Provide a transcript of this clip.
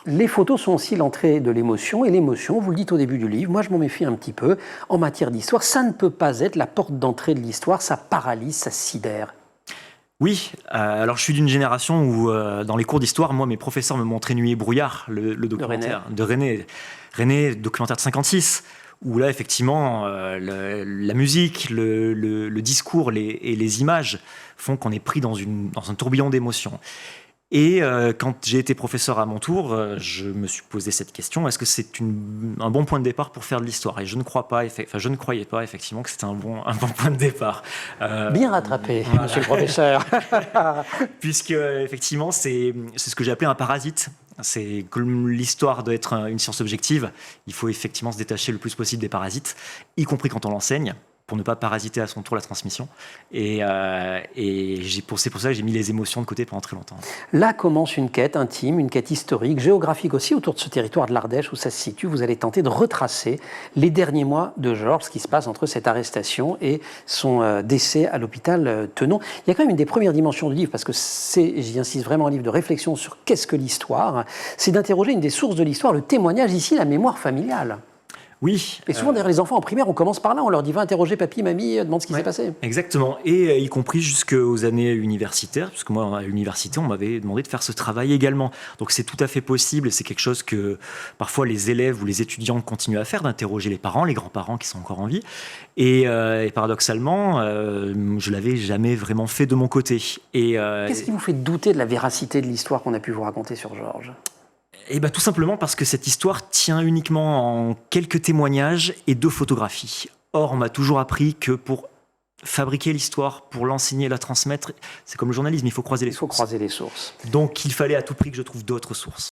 Les photos sont aussi l'entrée de l'émotion, et l'émotion, vous le dites au début du livre, moi je m'en méfie un petit peu, en matière d'histoire, ça ne peut pas être la porte d'entrée de l'histoire, ça paralyse, ça sidère. Oui, alors je suis d'une génération où, dans les cours d'histoire, moi, mes professeurs me montraient Nuit et brouillard, le documentaire de René. René, documentaire de 56, où là, effectivement, la musique, le discours et les images font qu'on est pris dans un tourbillon d'émotions. Et quand j'ai été professeur à mon tour, je me suis posé cette question, est-ce que c'est un bon point de départ pour faire de l'histoire? Et je ne croyais pas effectivement que c'était un bon point de départ. Bien rattrapé, voilà. monsieur le professeur. Puisque effectivement, c'est ce que j'ai appelé un parasite. C'est comme l'histoire doit être une science objective, il faut effectivement se détacher le plus possible des parasites, y compris quand on l'enseigne, pour ne pas parasiter à son tour la transmission. Et c'est pour ça que j'ai mis les émotions de côté pendant très longtemps. Là commence une quête intime, une quête historique, géographique aussi, autour de ce territoire de l'Ardèche où ça se situe. Vous allez tenter de retracer les derniers mois de Georges, ce qui se passe entre cette arrestation et son décès à l'hôpital Tenon. Il y a quand même une des premières dimensions du livre, parce que j'y insiste vraiment, un livre de réflexion sur qu'est-ce que l'histoire, c'est d'interroger une des sources de l'histoire, le témoignage, ici la mémoire familiale. Oui. Et souvent, d'ailleurs, les enfants en primaire, on commence par là. On leur dit, va interroger papy, mamie, demande ce qui s'est passé. Exactement. Et y compris jusqu'aux années universitaires, puisque moi, à l'université, on m'avait demandé de faire ce travail également. Donc, c'est tout à fait possible. Et c'est quelque chose que, parfois, les élèves ou les étudiants continuent à faire, d'interroger les parents, les grands-parents qui sont encore en vie. Et paradoxalement, je l'avais jamais vraiment fait de mon côté. Qu'est-ce qui vous fait douter de la véracité de l'histoire qu'on a pu vous raconter sur Georges ? Eh bien, tout simplement parce que cette histoire tient uniquement en quelques témoignages et 2 photographies. Or, on m'a toujours appris que pour fabriquer l'histoire, pour l'enseigner et la transmettre, c'est comme le journalisme, il faut croiser les sources. Il faut croiser les sources. Donc, il fallait à tout prix que je trouve d'autres sources.